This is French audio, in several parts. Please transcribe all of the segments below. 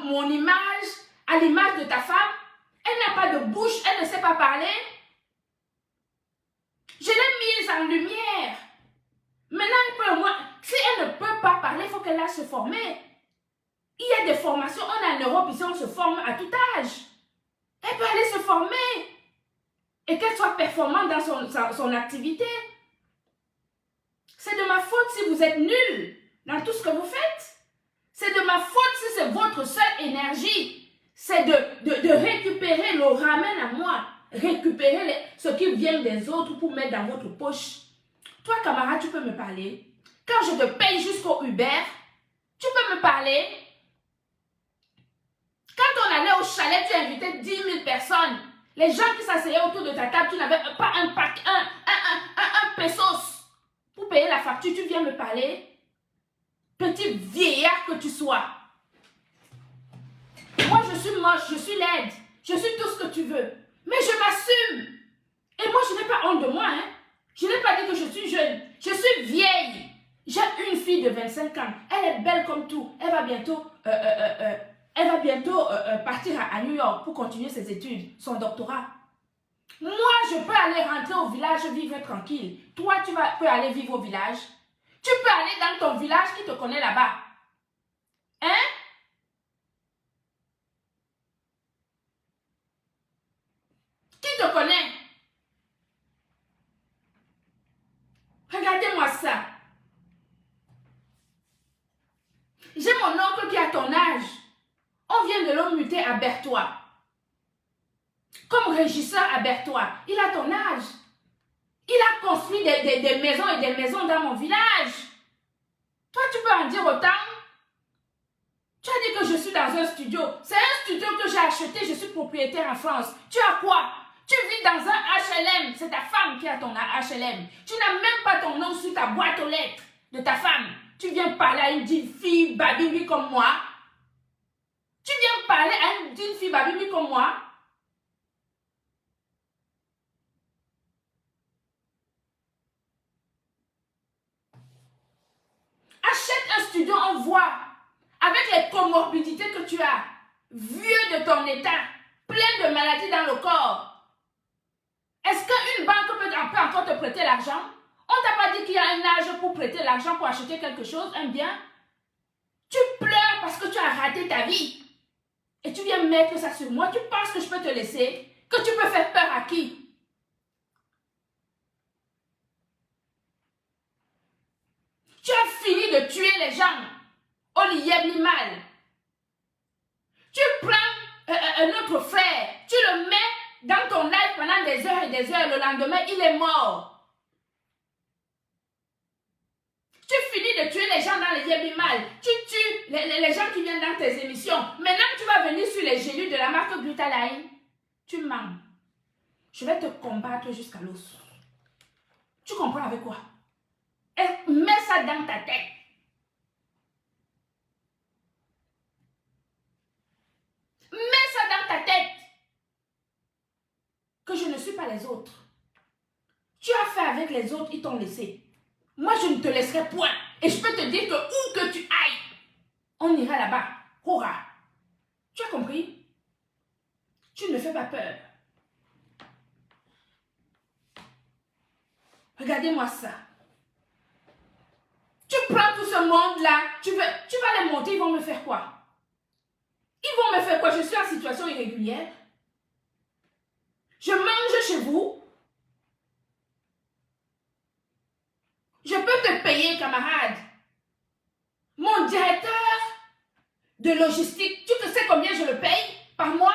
mon image, à l'image de ta femme. Elle n'a pas de bouche, elle ne sait pas parler. Je l'ai mise en lumière. Maintenant, elle peut au moins, si elle ne peut pas parler, il faut qu'elle aille se former. Il y a des formations, on est en Europe, ici on se forme à tout âge. Elle peut aller se former et qu'elle soit performante dans son activité. C'est de ma faute si vous êtes nul dans tout ce que vous faites. C'est de ma faute si c'est votre seule énergie. C'est de récupérer, le ramène à moi. Récupérer ce qui vient des autres pour mettre dans votre poche. Toi, camarade, tu peux me parler. Quand je te paye jusqu'au Uber, tu peux me parler. Quand on allait au chalet, tu invitais 10 000 personnes. Les gens qui s'asseyaient autour de ta table, tu n'avais pas un pesos pour payer la facture. Tu viens me parler. Petit vieillard que tu sois. Moi, je suis moche, je suis laide. Je suis tout ce que tu veux. Mais je m'assume. Et moi, je n'ai pas honte de moi. Hein. Je n'ai pas dit que je suis jeune. Je suis vieille. J'ai une fille de 25 ans. Elle est belle comme tout. Elle va bientôt, partir à New York pour continuer ses études, son doctorat. Moi, je peux aller rentrer au village, vivre tranquille. Toi, peux aller vivre au village. Tu peux aller dans ton village qui te connaît là-bas. Hein? Qui te connaît? Regardez-moi ça. J'ai mon oncle qui a ton âge. On vient de le muter à Berthois. Comme régisseur à Berthois. Il a ton âge. Il a construit des maisons et des maisons dans mon village. Toi, tu peux en dire autant? Tu as dit que je suis dans un studio. C'est un studio que j'ai acheté. Je suis propriétaire en France. Tu as quoi? Tu vis dans un HLM. C'est ta femme qui a ton HLM. Tu n'as même pas ton nom sur ta boîte aux lettres de ta femme. Tu viens parler à une fille babibi comme moi. Tu viens parler à une fille babibi comme moi. Achète un studio en voie. Avec les comorbidités que tu as. Vieux de ton état. Plein de maladies dans le corps. Est-ce qu'une banque peut encore te prêter l'argent? On t'a pas dit qu'il y a un âge pour prêter l'argent pour acheter quelque chose, un bien? Tu pleures parce que tu as raté ta vie. Et tu viens mettre ça sur moi. Tu penses que je peux te laisser? Que tu peux faire peur à qui? Tu as fini de tuer les gens. Olivier mal. Tu prends notre frère. Tu le mets dans ton live pendant des heures et des heures. Le lendemain, il est mort. Tu finis de tuer les gens dans les Yebimal. Tu tues les gens qui viennent dans tes émissions. Maintenant, tu vas venir sur les gélules de la marque Glutalaïne. Tu mens. Je vais te combattre jusqu'à l'os. Tu comprends avec quoi? Et mets ça dans ta tête. Mets ça dans ta tête. Que je ne suis pas les autres. Tu as fait avec les autres, ils t'ont laissé. Moi, je ne te laisserai point. Et je peux te dire que où que tu ailles, on ira là-bas. Hurrah. Tu as compris? Tu ne fais pas peur. Regardez-moi ça. Tu prends tout ce monde-là, tu vas les monter, ils vont me faire quoi? Ils vont me faire quoi? Je suis en situation irrégulière. Je mange chez vous. Je peux te payer, camarade. Mon directeur de logistique, tu sais combien je le paye par mois?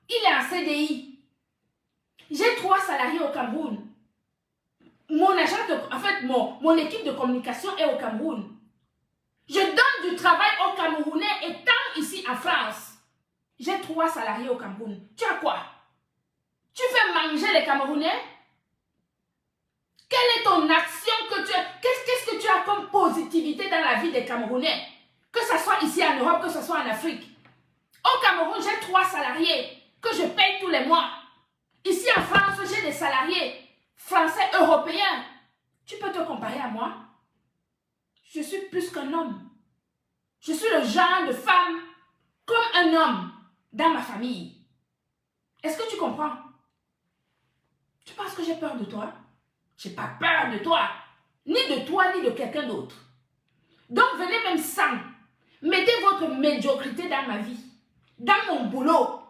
Il est en CDI. J'ai 3 salariés au Cameroun. Mon mon équipe de communication est au Cameroun. Je donne du travail aux Camerounais étant ici en France. J'ai 3 salariés au Cameroun. Tu as quoi? Tu fais manger les Camerounais? Quelle est ton action que tu as? Qu'est-ce que tu as comme positivité dans la vie des Camerounais? Que ce soit ici en Europe, que ce soit en Afrique. Au Cameroun, j'ai 3 salariés que je paye tous les mois. Ici en France, j'ai des salariés français, européens. Tu peux te comparer à moi? Je suis plus qu'un homme. Je suis le genre de femme comme un un homme dans ma famille. Est-ce que tu comprends? Tu penses que j'ai peur de toi? Je n'ai pas peur de toi. Ni de toi, ni de quelqu'un d'autre. Donc, venez même sans. Mettez votre médiocrité dans ma vie. Dans mon boulot.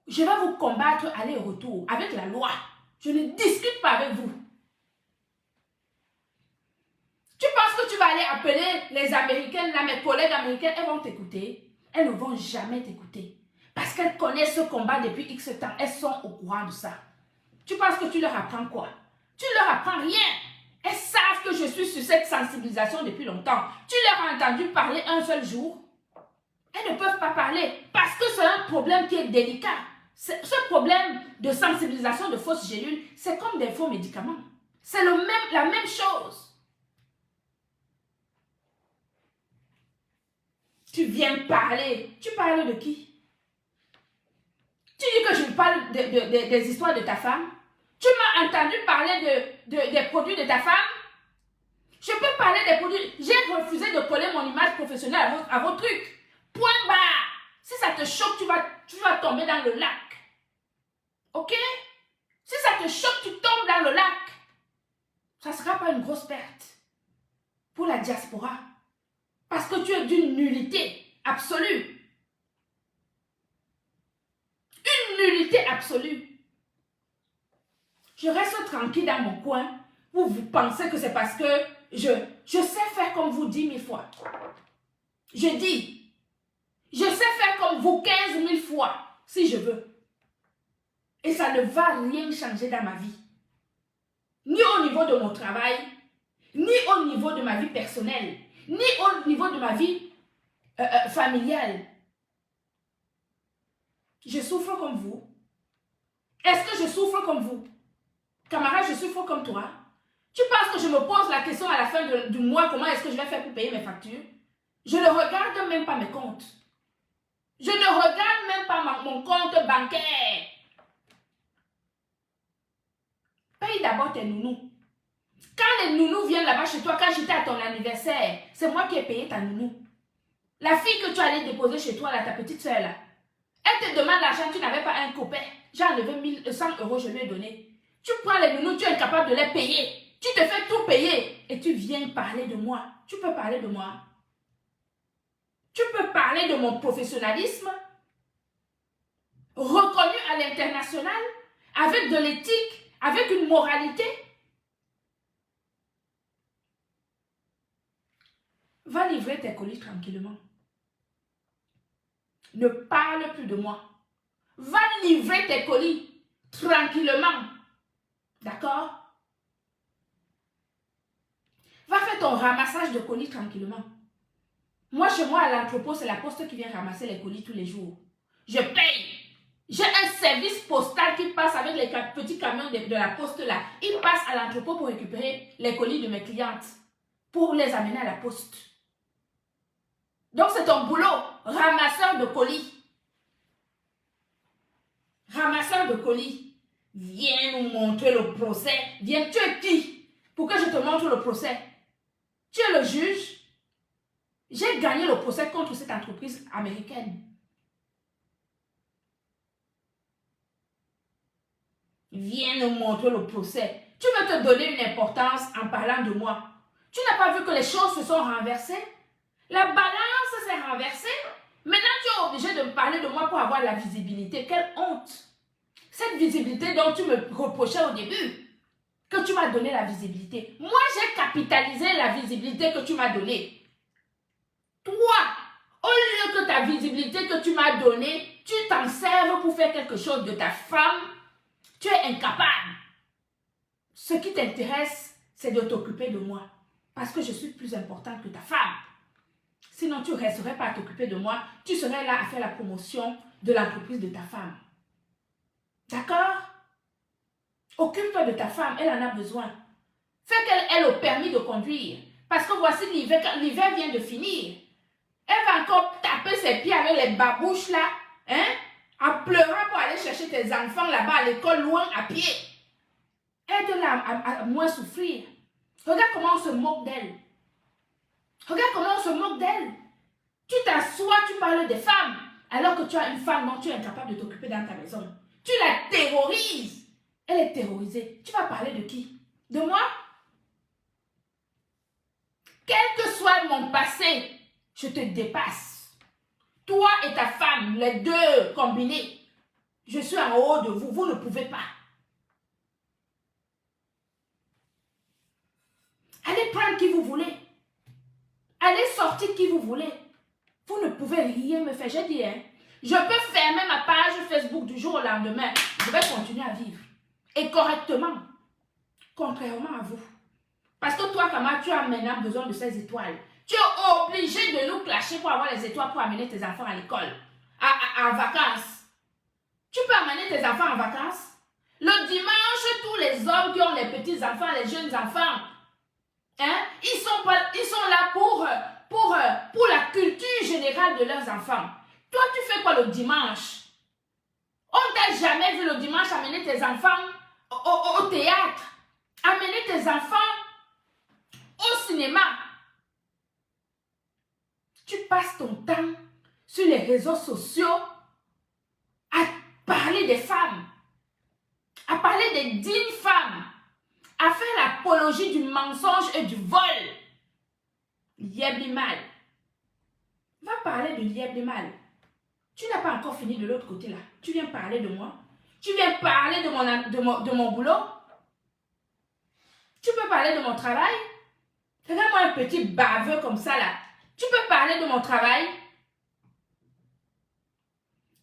Je vais vous combattre aller-retour avec la loi. Je ne discute pas avec vous. Tu penses que tu vas aller appeler les Américaines, là, mes collègues américaines, elles vont t'écouter? Elles ne vont jamais t'écouter. Parce qu'elles connaissent ce combat depuis X temps. Elles sont au courant de ça. Tu penses que tu leur apprends quoi? Tu leur apprends rien. Elles savent que je suis sur cette sensibilisation depuis longtemps. Tu leur as entendu parler un seul jour? Elles ne peuvent pas parler parce que c'est un problème qui est délicat. Ce problème de sensibilisation de fausses gélules, c'est comme des faux médicaments. C'est la même chose. Tu viens parler. Tu parles de qui? Tu dis que je parle des histoires de ta femme? Tu m'as entendu parler des produits de ta femme? Je peux parler des produits. J'ai refusé de coller mon image professionnelle à vos trucs. Point barre. Si ça te choque, tu vas tomber dans le lac. Ok? Si ça te choque, tu tombes dans le lac. Ça ne sera pas une grosse perte pour la diaspora. Parce que tu es d'une nullité absolue. Une nullité absolue. Je reste tranquille dans mon coin. Vous pensez que c'est parce que je sais faire comme vous 10 000 fois. Je dis, je sais faire comme vous 15 000 fois, si je veux. Et ça ne va rien changer dans ma vie. Ni au niveau de mon travail, ni au niveau de ma vie personnelle, ni au niveau de ma vie familiale. Je souffre comme vous. Est-ce que je souffre comme vous? Camarade, je souffre comme toi. Tu penses que je me pose la question à la fin du mois, comment est-ce que je vais faire pour payer mes factures? Je ne regarde même pas mes comptes. Je ne regarde même pas mon compte bancaire. Paye d'abord tes nounous. Quand les nounous viennent là-bas chez toi, quand j'étais à ton anniversaire, c'est moi qui ai payé ta nounou. La fille que tu allais déposer chez toi, là, ta petite soeur, là, elle te demande l'argent, tu n'avais pas un copain. J'ai enlevé 100 €, je lui ai donné. Tu prends les nounous, tu es incapable de les payer. Tu te fais tout payer et tu viens parler de moi. Tu peux parler de moi. Tu peux parler de mon professionnalisme reconnu à l'international, avec de l'éthique, avec une moralité. Va livrer tes colis tranquillement. Ne parle plus de moi. Va livrer tes colis tranquillement. D'accord? Va faire ton ramassage de colis tranquillement. Moi, chez moi, à l'entrepôt, c'est la poste qui vient ramasser les colis tous les jours. Je paye. J'ai un service postal qui passe avec les petits camions de la poste là. Il passe à l'entrepôt pour récupérer les colis de mes clientes. Pour les amener à la poste. Donc, c'est ton boulot. Ramasseur de colis. Ramasseur de colis. Viens nous montrer le procès. Viens, tu es qui? Pour que je te montre le procès. Tu es le juge. J'ai gagné le procès contre cette entreprise américaine. Viens nous montrer le procès. Tu veux te donner une importance en parlant de moi. Tu n'as pas vu que les choses se sont renversées? La balance s'est renversée. Maintenant, tu es obligé de me parler de moi pour avoir la visibilité. Quelle honte! Cette visibilité dont tu me reprochais au début, que tu m'as donné la visibilité. Moi, j'ai capitalisé la visibilité que tu m'as donnée. Toi, au lieu que ta visibilité que tu m'as donnée, tu t'en serves pour faire quelque chose de ta femme, tu es incapable. Ce qui t'intéresse, c'est de t'occuper de moi. Parce que je suis plus importante que ta femme. Sinon, tu ne resterais pas à t'occuper de moi. Tu serais là à faire la promotion de l'entreprise de ta femme. D'accord? Occupe-toi de ta femme, elle en a besoin. Fais qu'elle ait le permis de conduire. Parce que voici l'hiver vient de finir. Elle va encore taper ses pieds avec les babouches là, hein, en pleurant pour aller chercher tes enfants là-bas à l'école, loin à pied. Aide-la à moins souffrir. Regarde comment on se moque d'elle. Regarde comment on se moque d'elle. Tu t'assois, tu parles des femmes. alors que tu as une femme dont tu es incapable de t'occuper dans ta maison. Tu la terrorises. Elle est terrorisée. Tu vas parler de qui? De moi? Quel que soit mon passé, je te dépasse. Toi et ta femme, les deux combinés, je suis en haut de vous. Vous ne pouvez pas. Allez prendre qui vous voulez. Allez sortir qui vous voulez. Vous ne pouvez rien me faire. J'ai dit, hein, je peux fermer ma page Facebook du jour au lendemain. Je vais continuer à vivre. Et correctement. Contrairement à vous. Parce que toi, Kama, tu as maintenant besoin de ces étoiles. Tu es obligé de nous clasher pour avoir les étoiles pour amener tes enfants à l'école. En vacances. Tu peux amener tes enfants en vacances. Le dimanche, tous les hommes qui ont les petits-enfants, les jeunes enfants, hein, ils sont là pour la culture générale de leurs enfants. Toi, tu fais quoi le dimanche? On t'a jamais vu le dimanche amener tes enfants au théâtre, amener tes enfants au cinéma. Tu passes ton temps sur les réseaux sociaux à parler des femmes, à parler des dignes femmes, à faire l'apologie du mensonge et du vol. Yeblimal. Va parler de Yeblimal. Tu n'as pas encore fini de l'autre côté là. Tu viens parler de moi. Tu viens parler de mon boulot. Tu peux parler de mon travail. Regarde-moi un petit baveux comme ça là. Tu peux parler de mon travail.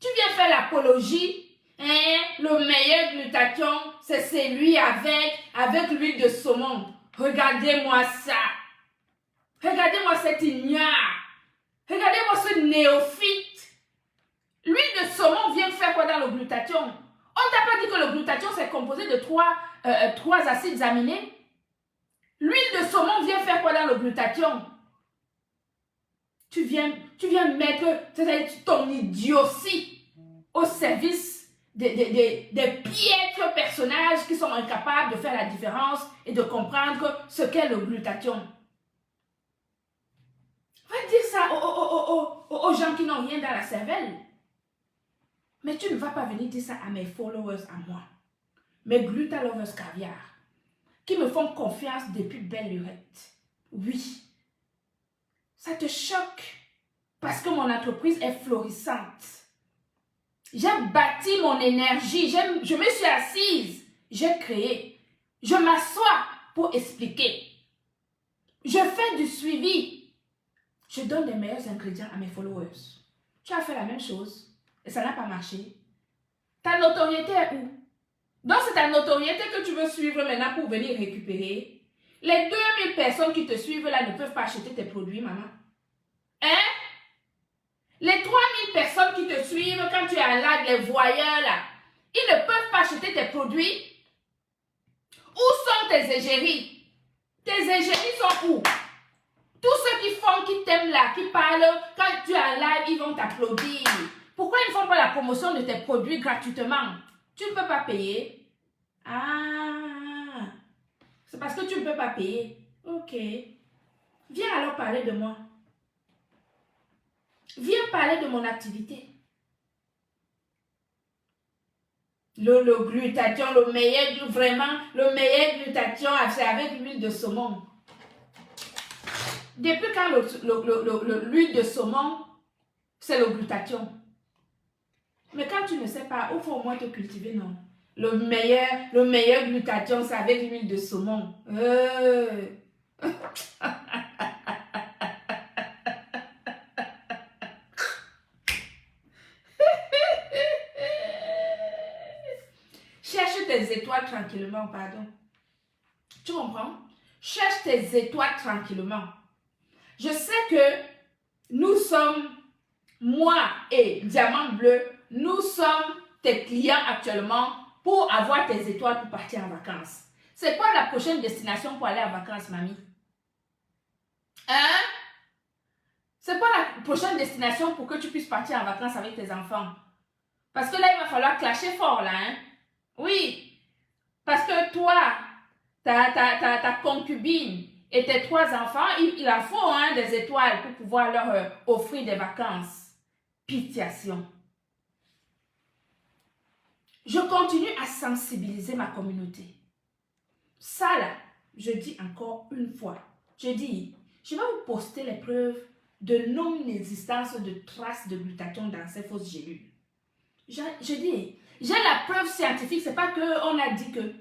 Tu viens faire l'apologie. Hein? Le meilleur glutathion, c'est celui avec l'huile de saumon. Regardez-moi ça. Regardez-moi cet ignare. Regardez-moi ce néophyte. L'huile de saumon vient faire quoi dans le glutathion? On t'a pas dit que le glutathion c'est composé de trois acides aminés? L'huile de saumon vient faire quoi dans le glutathion? Tu viens mettre ton idiotie au service des piètres personnages qui sont incapables de faire la différence et de comprendre ce qu'est le glutathion. Va dire ça aux gens qui n'ont rien dans la cervelle. Mais tu ne vas pas venir dire ça à mes followers, à moi. Mes glutalovers caviar, qui me font confiance depuis belle lurette. Oui, ça te choque parce que mon entreprise est florissante. J'ai bâti mon énergie, je me suis assise, j'ai créé. Je m'assois pour expliquer. Je fais du suivi. Je donne les meilleurs ingrédients à mes followers. Tu as fait la même chose. Et ça n'a pas marché. Ta notoriété est où? Donc c'est ta notoriété que tu veux suivre maintenant pour venir récupérer. Les 2000 personnes qui te suivent là ne peuvent pas acheter tes produits, maman. Hein? Les 3000 personnes qui te suivent quand tu es en live, les voyeurs là, ils ne peuvent pas acheter tes produits. Où sont tes égéries? Tes égéries sont où? Tous ceux qui t'aiment là, qui parlent, quand tu es en live, ils vont t'applaudir. Pourquoi ils ne font pas la promotion de tes produits gratuitement? Tu ne peux pas payer. Ah, c'est parce que tu ne peux pas payer. Ok. Viens alors parler de moi. Viens parler de mon activité. Le glutathion, le meilleur glutathion, c'est avec l'huile de saumon. Depuis quand l'huile de saumon, c'est le glutathion? Mais quand tu ne sais pas, il faut au moins te cultiver, non? Le meilleur glutathion, c'est avec l'huile de saumon. Cherche tes étoiles tranquillement, pardon. Tu comprends? Cherche tes étoiles tranquillement. Je sais que nous sommes, moi et Diamant Bleu, nous sommes tes clients actuellement pour avoir tes étoiles pour partir en vacances. C'est quoi la prochaine destination pour aller en vacances, mamie? Hein? C'est quoi la prochaine destination pour que tu puisses partir en vacances avec tes enfants? Parce que là, il va falloir clasher fort, là, hein? Oui. Parce que toi, ta concubine et tes 3 enfants, il en faut hein, des étoiles pour pouvoir leur offrir des vacances. pitiation. Je continue à sensibiliser ma communauté. Ça là, je dis encore une fois, je dis, je vais vous poster les preuves de non-existence de traces de glutathion dans ces fausses gélules. Je dis, j'ai la preuve scientifique, c'est pas qu'on a dit que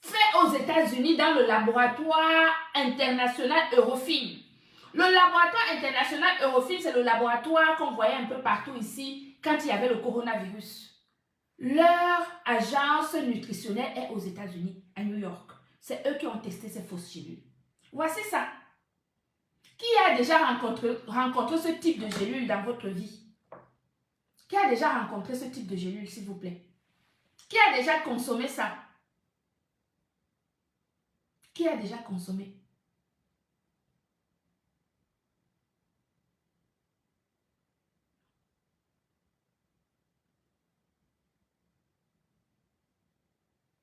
fait aux États-Unis dans le laboratoire international Eurofins. Le laboratoire international Eurofins, c'est le laboratoire qu'on voyait un peu partout ici quand il y avait le coronavirus. Leur agence nutritionnelle est aux États-Unis, à New York. C'est eux qui ont testé ces fausses gélules. Voici ça. Qui a déjà rencontré ce type de gélule dans votre vie? Qui a déjà rencontré ce type de gélule, s'il vous plaît? Qui a déjà consommé ça? Qui a déjà consommé?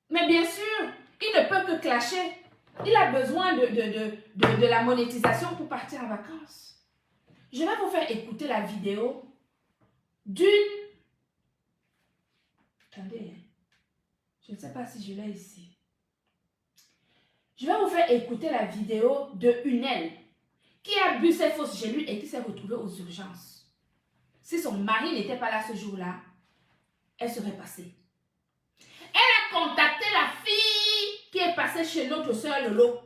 Mais bien sûr, il ne peut que clasher. Il a besoin de la monétisation pour partir en vacances. Je vais vous faire écouter la vidéo d'une... Attendez, je ne sais pas si je l'ai ici. Je vais vous faire écouter la vidéo de Unel qui a bu ses fausses gélules et qui s'est retrouvée aux urgences. Si son mari n'était pas là ce jour-là, elle serait passée. Elle a contacté la fille qui est passée chez notre soeur Lolo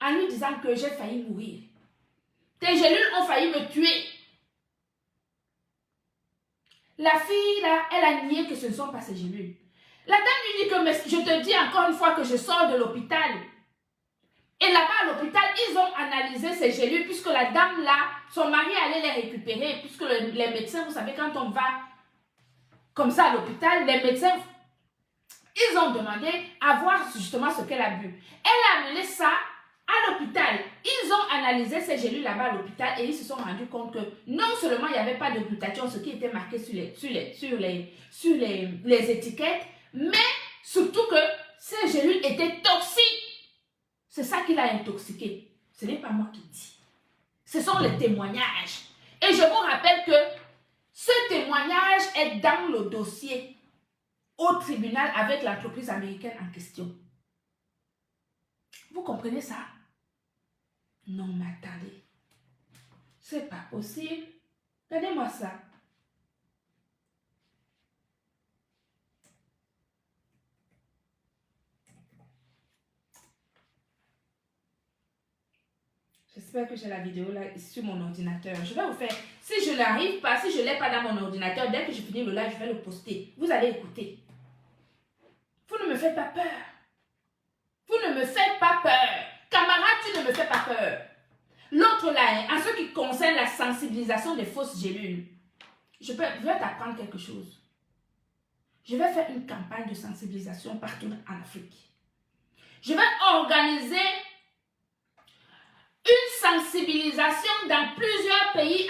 en lui disant que j'ai failli mourir. Tes gélules ont failli me tuer. La fille là, elle a nié que ce ne sont pas ses gélules. La dame lui dit que mais je te dis encore une fois que je sors de l'hôpital. Et là-bas à l'hôpital, ils ont analysé ces gélules puisque la dame là, son mari allait les récupérer puisque les médecins, vous savez, quand on va comme ça à l'hôpital, les médecins, ils ont demandé à voir justement ce qu'elle a bu. Elle a amené ça à l'hôpital. Ils ont analysé ces gélules là-bas à l'hôpital et ils se sont rendus compte que non seulement il n'y avait pas de glutathion, ce qui était marqué sur les étiquettes, mais surtout que ces gélules étaient toxiques. C'est ça qui l'a intoxiqué. Ce n'est pas moi qui dis. Ce sont les témoignages. Et je vous rappelle que ce témoignage est dans le dossier au tribunal avec l'entreprise américaine en question. Vous comprenez ça? Non, mais attendez. C'est pas possible. Regardez-moi ça. J'espère que j'ai la vidéo là sur mon ordinateur. Je vais vous faire. Si je n'arrive pas, si je ne l'ai pas dans mon ordinateur, dès que je finis le live, je vais le poster. Vous allez écouter. Vous ne me faites pas peur. Vous ne me faites pas peur. Camarade, tu ne me fais pas peur. L'autre là, en ce qui concerne la sensibilisation des fausses gélules, je vais t'apprendre quelque chose. Je vais faire une campagne de sensibilisation partout en Afrique. Je vais organiser une sensibilisation dans plusieurs pays